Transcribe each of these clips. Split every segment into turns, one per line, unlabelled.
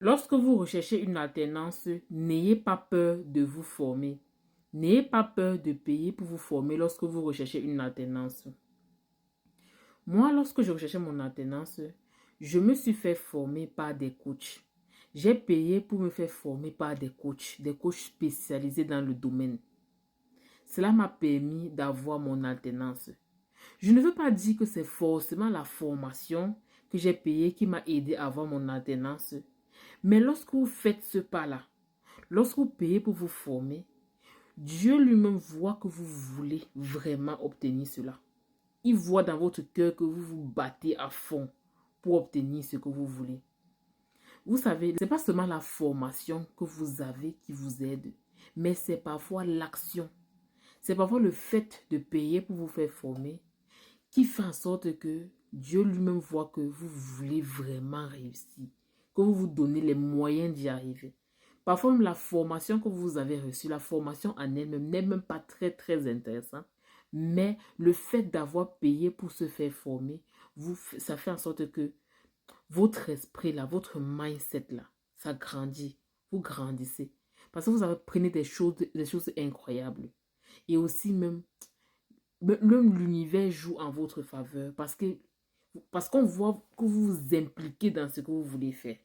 Lorsque vous recherchez une alternance, n'ayez pas peur de vous former. N'ayez pas peur de payer pour vous former lorsque vous recherchez une alternance. Moi, lorsque je recherchais mon alternance, je me suis fait former par des coachs. J'ai payé pour me faire former par des coachs spécialisés dans le domaine. Cela m'a permis d'avoir mon alternance. Je ne veux pas dire que c'est forcément la formation que j'ai payée qui m'a aidé à avoir mon alternance. Mais lorsque vous faites ce pas-là, lorsque vous payez pour vous former, Dieu lui-même voit que vous voulez vraiment obtenir cela. Il voit dans votre cœur que vous vous battez à fond pour obtenir ce que vous voulez. Vous savez, ce n'est pas seulement la formation que vous avez qui vous aide, mais c'est parfois l'action. C'est parfois le fait de payer pour vous faire former qui fait en sorte que Dieu lui-même voit que vous voulez vraiment réussir, que vous vous donnez les moyens d'y arriver. Parfois même la formation que vous avez reçue, la formation en elle-même n'est même pas très intéressante, mais le fait d'avoir payé pour se faire former, ça fait en sorte que votre esprit là, votre mindset là, ça grandit, vous grandissez. Parce que vous apprenez des choses incroyables. Et aussi même l'univers joue en votre faveur parce qu'on voit que vous vous impliquez dans ce que vous voulez faire.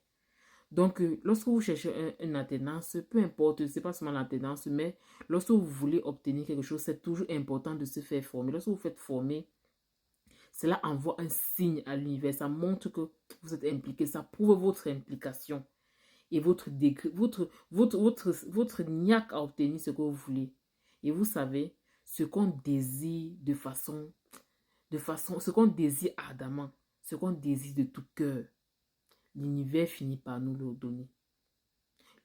Donc, lorsque vous cherchez une alternance, peu importe, ce n'est pas seulement l'alternance, mais lorsque vous voulez obtenir quelque chose, c'est toujours important de se faire former. Lorsque vous faites former, cela envoie un signe à l'univers. Ça montre que vous êtes impliqué. Ça prouve votre implication et votre niaque à obtenir ce que vous voulez. Et vous savez, ce qu'on désire ce qu'on désire ardemment, ce qu'on désire de tout cœur, l'univers finit par nous le donner.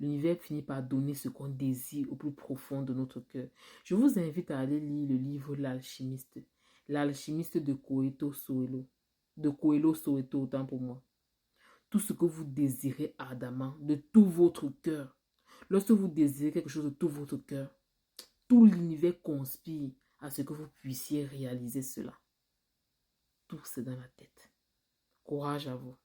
L'univers finit par donner ce qu'on désire au plus profond de notre cœur. Je vous invite à aller lire le livre L'Alchimiste. L'Alchimiste de Coelho Soelo. De Coelho Soeto, autant pour moi. Tout ce que vous désirez ardemment, de tout votre cœur. Lorsque vous désirez quelque chose de tout votre cœur, tout l'univers conspire à ce que vous puissiez réaliser cela. Tout c'est dans la tête. Courage à vous.